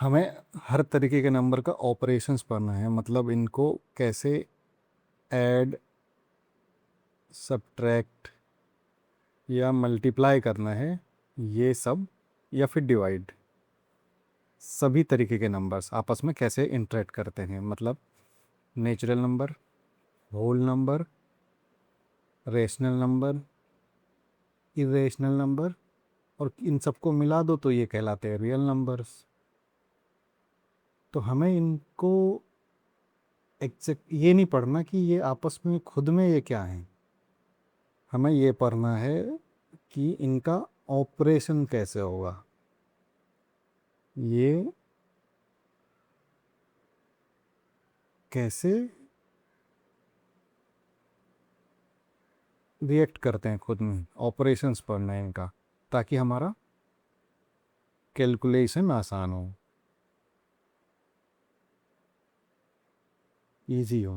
हमें हर तरीके के नंबर का ऑपरेशंस पढ़ना है, मतलब इनको कैसे ऐड, सब्ट्रैक्ट या मल्टीप्लाई करना है, ये सब, या फिर डिवाइड। सभी तरीके के नंबर्स आपस में कैसे इंटरेक्ट करते हैं, मतलब natural number, whole number, rational number, irrational number, और इन सबको मिला दो तो ये कहलाते हैं रियल नंबर्स। तो हमें इनको एग्जैक्ट ये नहीं पढ़ना कि ये आपस में खुद में ये क्या है, हमें ये पढ़ना है कि इनका ऑपरेशन कैसे होगा, ये कैसे रिएक्ट करते हैं खुद में, ऑपरेशंस पढ़ना है इनका, ताकि हमारा कैलकुलेशन आसान हो, इजी हो।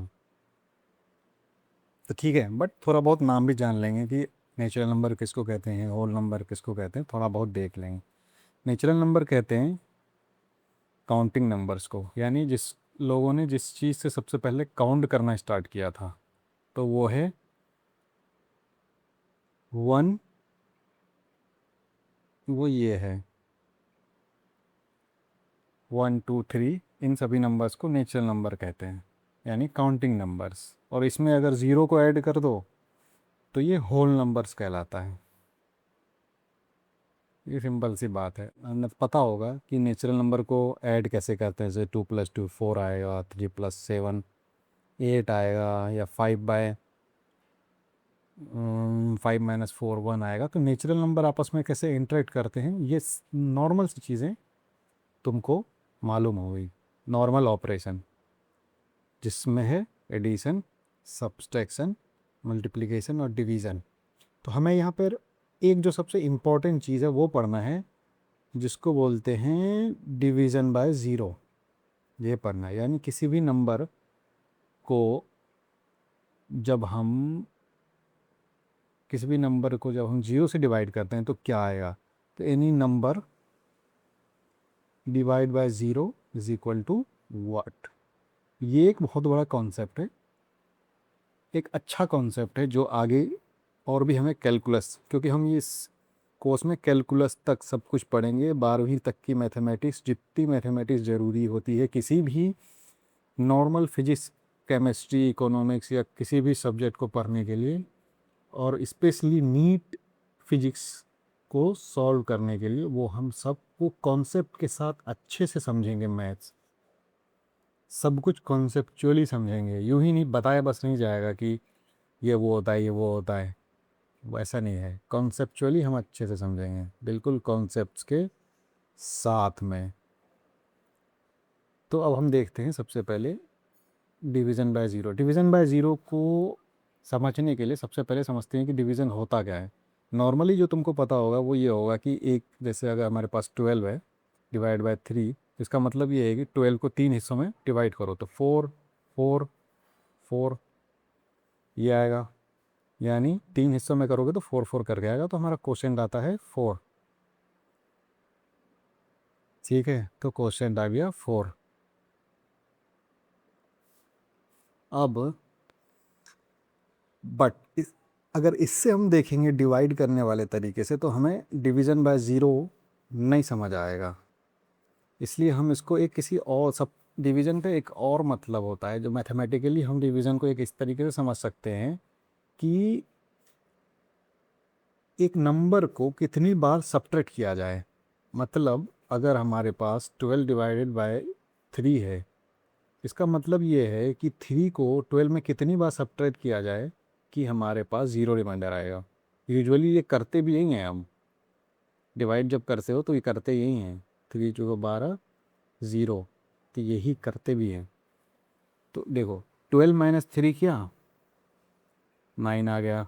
तो ठीक है, बट थोड़ा बहुत नाम भी जान लेंगे कि नेचुरल नंबर किसको कहते हैं, होल नंबर किसको कहते हैं, थोड़ा बहुत देख लेंगे। नेचुरल नंबर कहते हैं काउंटिंग नंबर्स को, यानी जिस लोगों ने जिस चीज़ से सबसे पहले काउंट करना स्टार्ट किया था, तो वो है 1, वो ये है 1 2 3, इन सभी नंबर्स को नेचुरल नंबर कहते हैं, यानी काउंटिंग नंबर्स। और इसमें अगर ज़ीरो को ऐड कर दो तो ये होल नंबर्स कहलाता है। ये सिंपल सी बात है, हमें पता होगा कि नेचुरल नंबर को ऐड कैसे करते हैं, जैसे 2 + 2 4 आएगा, 3 + 7 8 आएगा, या 5 - 4 1 आएगा। तो नेचुरल नंबर आपस में कैसे इंटरेक्ट करते हैं, ये नॉर्मल सी चीज़ें तुमको मालूम होगी। नॉर्मल ऑपरेशन जिसमें है एडिशन, सब्सट्रैक्शन, मल्टीप्लिकेशन और डिवीज़न। तो हमें यहाँ पर एक जो सबसे इम्पोर्टेंट चीज़ है वो पढ़ना है, जिसको बोलते हैं डिवीज़न बाय ज़ीरो। ये पढ़ना है, यानी किसी भी नंबर को जब हम ज़ीरो से डिवाइड करते हैं तो क्या आएगा। तो any number divide by zero is equal to what. ये एक बहुत बड़ा कॉन्सेप्ट है, एक अच्छा कॉन्सेप्ट है, जो आगे और भी हमें कैलकुलस, क्योंकि हम इस कोर्स में कैलकुलस तक सब कुछ पढ़ेंगे, 12वीं तक की मैथमेटिक्स, जितनी मैथमेटिक्स ज़रूरी होती है किसी भी नॉर्मल फिजिक्स, केमिस्ट्री, इकोनॉमिक्स या किसी भी सब्जेक्ट को पढ़ने के लिए, और स्पेशली नीट फिजिक्स को सॉल्व करने के लिए, वो हम सब वो कॉन्सेप्ट के साथ अच्छे से समझेंगे। मैथ्स सब कुछ कॉन्सेप्चुअली समझेंगे, यूं ही नहीं बताया बस नहीं जाएगा कि ये वो होता है, ये वो होता है, वैसा नहीं है। कॉन्सेप्चुअली हम अच्छे से समझेंगे, बिल्कुल कॉन्सेप्ट्स के साथ में। तो अब हम देखते हैं सबसे पहले division by zero. Division by zero को समझने के लिए सबसे पहले समझते हैं कि डिवीज़न होता क्या है। नॉर्मली जो तुमको पता होगा वो ये होगा कि एक, जैसे अगर हमारे पास 12 है डिवाइड बाय 3, इसका मतलब ये है कि 12 को 3 हिस्सों में डिवाइड करो तो 4 4 4 ये आएगा, यानी 3 हिस्सों में करोगे तो 4 4 करके आएगा, तो हमारा क्वोशिएंट आता है 4। ठीक है, तो क्वोशिएंट आ गया 4। अब बट अगर इससे हम देखेंगे डिवाइड करने वाले तरीके से, तो हमें डिवीज़न बाय ज़ीरो नहीं समझ आएगा। इसलिए हम इसको एक किसी और, सब डिवीज़न का एक और मतलब होता है, जो मैथमेटिकली हम डिवीज़न को एक इस तरीके से समझ सकते हैं कि एक नंबर को कितनी बार सब्ट्रैक्ट किया जाए। मतलब अगर हमारे पास 12 डिवाइडेड बाय 3 है, इसका मतलब ये है कि 3 को 12 में कितनी बार सब्ट्रैक्ट किया जाए कि हमारे पास ज़ीरो रिमाइंडर आएगा। यूजुअली ये करते भी यही हैं हम, डिवाइड जब करते हो तो ये करते यही हैं, 3 चौको 12 ज़ीरो, तो यही करते भी हैं। तो देखो 12 - 3 किया, 9 आ गया।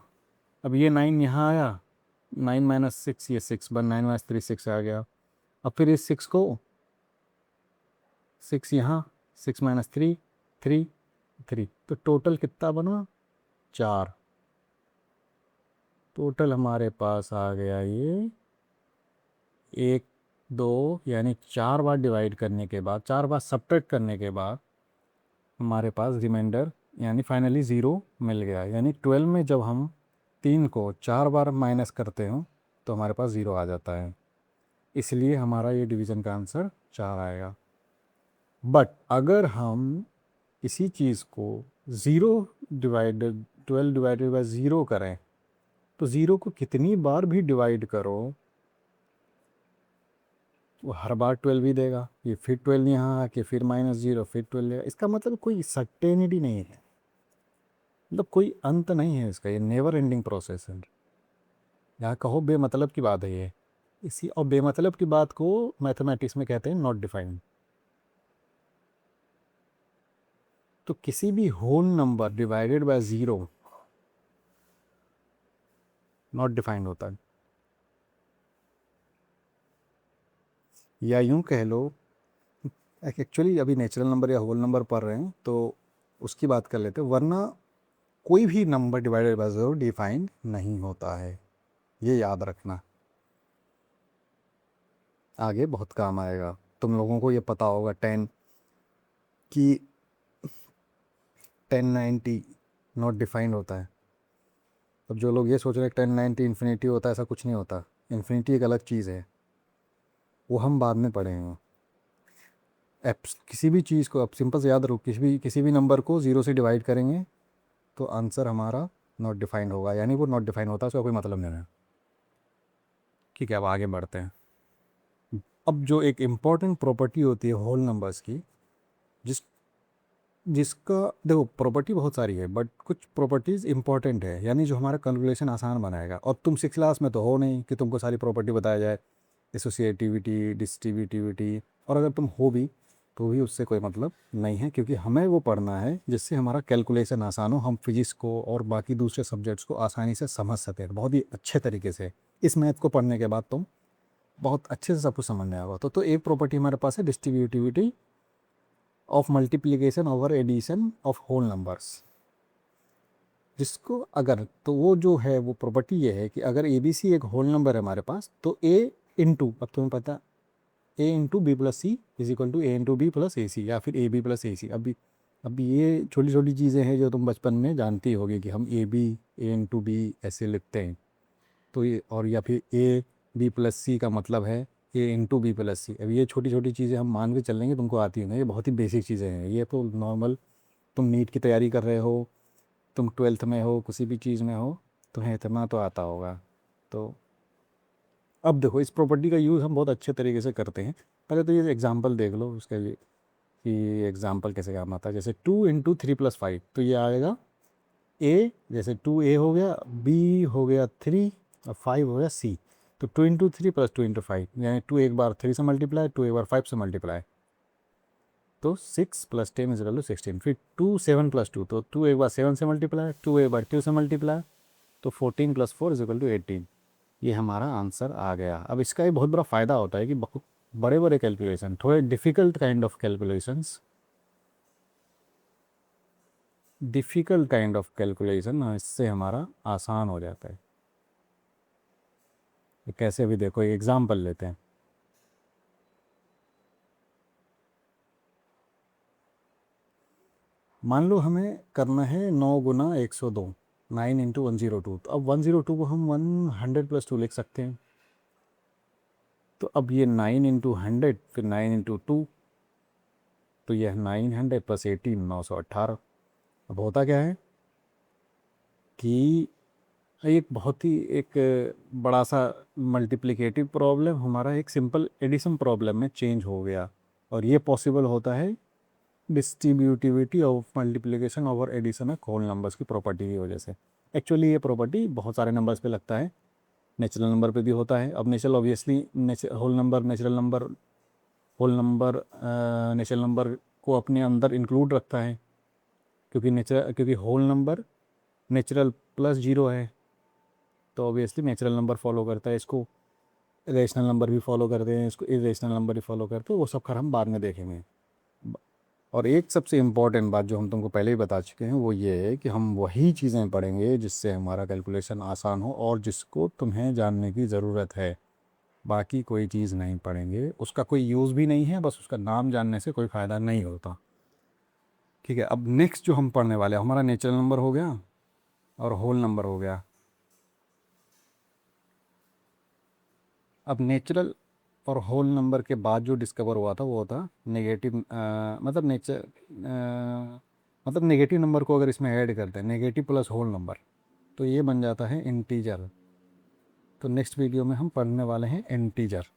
अब ये 9 यहाँ आया, 9 - 6 ये 6 बन, 9 - 3 6 आ गया। अब फिर इस 6 को 6 यहाँ, 6 - 3 3 3, तो टोटल कितना बना 4। टोटल हमारे पास आ गया ये 1 2 यानी 4 बार डिवाइड करने के बाद, 4 बार सब्ट्रैक्ट करने के बाद हमारे पास रिमाइंडर यानी फाइनली ज़ीरो मिल गया। यानी 12 में जब हम 3 को 4 बार माइनस करते हो तो हमारे पास ज़ीरो आ जाता है, इसलिए हमारा ये डिवीज़न का आंसर 4 आएगा। बट अगर हम इसी चीज़ को 12 डिवाइडेड बाय ज़ीरो करें तो ज़ीरो को कितनी बार भी डिवाइड करो वो हर बार 12 ही देगा। ये फिर 12 यहाँ आके फिर -0 फिर 12 देगा। इसका मतलब कोई सर्टेनिटी नहीं है, मतलब कोई अंत नहीं है इसका, ये नेवर एंडिंग प्रोसेस है। यहाँ कहो बेमतलब की बात है ये, इसी और बेमतलब की बात को मैथमेटिक्स में कहते हैं नॉट डिफाइंड। तो किसी भी whole number divided by zero not defined होता है। या यूं कह लो, एक्चुअली अभी नेचुरल नंबर या होल नंबर पढ़ रहे हैं तो उसकी बात कर लेते हैं, वरना कोई भी number divided by zero defined नहीं होता है, ये याद रखना, आगे बहुत काम आएगा। तुम लोगों को ये पता होगा 10 कि 1090 नॉट डिफाइंड होता है। अब जो लोग ये सोच रहे हैं 1090 इन्फिनिटी होता है, ऐसा कुछ नहीं होता। इन्फिनिटी एक अलग चीज़ है, वो हम बाद में पढ़ेंगे। एप्स किसी भी चीज़ को आप सिंपल से याद रखो, किसी भी नंबर को ज़ीरो से डिवाइड करेंगे तो आंसर हमारा नॉट डिफाइंड होगा, यानी वो नॉट डिफाइंड होता है, उसका कोई मतलब नहीं है। ठीक है, अब आगे बढ़ते हैं। अब जो एक इम्पॉर्टेंट प्रॉपर्टी होती है होल नंबर्स की, जिसका देखो प्रॉपर्टी बहुत सारी है बट कुछ प्रॉपर्टीज़ इंपॉर्टेंट है, यानी जो हमारा कैलकुलेशन आसान बनाएगा। और तुम 6 क्लास में तो हो नहीं कि तुमको सारी प्रॉपर्टी बताया जाए, एसोसिएटिविटी, डिस्ट्रीब्यूटिविटी, और अगर तुम हो भी तो भी उससे कोई मतलब नहीं है, क्योंकि हमें वो पढ़ना है जिससे हमारा कैलकुलेशन आसान हो, हम फिजिक्स को और बाकी दूसरे सब्जेक्ट्स को आसानी से समझ सकें बहुत ही अच्छे तरीके से। इस मैथ को पढ़ने के बाद तुम बहुत अच्छे से सब कुछ समझ में आएगा। तो एक प्रॉपर्टी हमारे पास है distributivity of multiplication over addition of whole numbers, जिसको अगर तो वो जो है वो प्रॉपर्टी ये है कि अगर ABC एक होल नंबर है हमारे पास तो A इंटू, अब तुम्हें पता A into B plus C is equal to A into B plus AC, या फिर AB प्लस AC। अभी ये छोटी छोटी चीज़ें हैं जो तुम बचपन में जानती होगी कि हम A इंटू बी ऐसे लिखते हैं, तो ये, और या फिर AB प्लस सी का मतलब है A इंटू बी प्लस सी। अब ये छोटी छोटी चीज़ें हम मान के चल लेंगे, तुमको आती होंगी, ये बहुत ही बेसिक चीज़ें हैं। ये तो नॉर्मल, तुम नीट की तैयारी कर रहे हो, तुम 12th में हो, किसी भी चीज़ में हो, तुम्हें इतना तो आता होगा। तो अब देखो इस प्रॉपर्टी का यूज़ हम बहुत अच्छे तरीके से करते हैं। पहले तो ये एग्जांपल देख लो उसके लिए कि एग्जांपल कैसे काम आता है। जैसे 2 इंटू 3+5, तो ये आएगा A, जैसे 2A हो गया, B हो गया 3 और 5 हो गया C। तो 2 इंटू 3 प्लस 2 इंटू 5, यानी 2 एक बार 3 से मल्टीप्लाई, 2 एक बार 5 से मल्टीप्लाई, तो 6 प्लस 10 इज इक्वल टू 16। फिर 2 7 प्लस 2, तो 2 एक बार 7 से मल्टीप्लाई, 2 एक बार 2 से मल्टीप्लाई, तो 14 प्लस 4 इज इक्वल टू 18। ये हमारा आंसर आ गया। अब इसका एक बहुत बड़ा फ़ायदा होता है कि बहुत बड़े बड़े कैलकुलेशन, थोड़े डिफ़िकल्ट काइंड ऑफ कैलकुलेशंस, इससे हमारा आसान हो जाता है। ये कैसे, भी देखो एक एग्जांपल लेते हैं। मान लो हमें करना है 9 गुना 102, 9 इंटू 102। तो अब 102 को हम 100 प्लस 2 लिख सकते हैं। तो अब ये 9 इंटू 100, फिर 9 इंटू 2, तो यह 900 प्लस 18, 918। अब होता क्या है कि एक बहुत ही एक बड़ा सा मल्टीप्लिकेटिव प्रॉब्लम हमारा एक सिंपल एडिशन प्रॉब्लम में चेंज हो गया। और ये पॉसिबल होता है distributivity of multiplication over addition of whole numbers की प्रॉपर्टी की वजह से। एक्चुअली ये प्रॉपर्टी बहुत सारे नंबर्स पे लगता है, नेचुरल नंबर पे भी होता है। अब natural obviously whole number natural number को अपने अंदर इंक्लूड रखता है, क्योंकि whole number natural plus zero है, तो ऑब्वियसली नेचुरल नंबर फॉलो करता है इसको। रेशनल नंबर भी फॉलो करते हैं इसको, इरेशनल नंबर भी फॉलो करते हैं, वो सब खैर हम बाद में देखेंगे। और एक सबसे इम्पॉर्टेंट बात जो हम तुमको पहले ही बता चुके हैं वो ये है कि हम वही चीज़ें पढ़ेंगे जिससे हमारा कैलकुलेशन आसान हो और जिसको तुम्हें जानने की ज़रूरत है। बाकी कोई चीज़ नहीं पढ़ेंगे, उसका कोई यूज़ भी नहीं है, बस उसका नाम जानने से कोई फ़ायदा नहीं होता। ठीक है, अब नेक्स्ट जो हम पढ़ने वाले हैं, हमारा नेचुरल नंबर हो गया और होल नंबर हो गया। अब नेचुरल और होल नंबर के बाद जो डिस्कवर हुआ था वो था नेगेटिव, मतलब नेगेटिव नंबर को अगर इसमें ऐड करते हैं, नेगेटिव प्लस होल नंबर, तो ये बन जाता है इंटीजर। तो नेक्स्ट वीडियो में हम पढ़ने वाले हैं इंटीजर।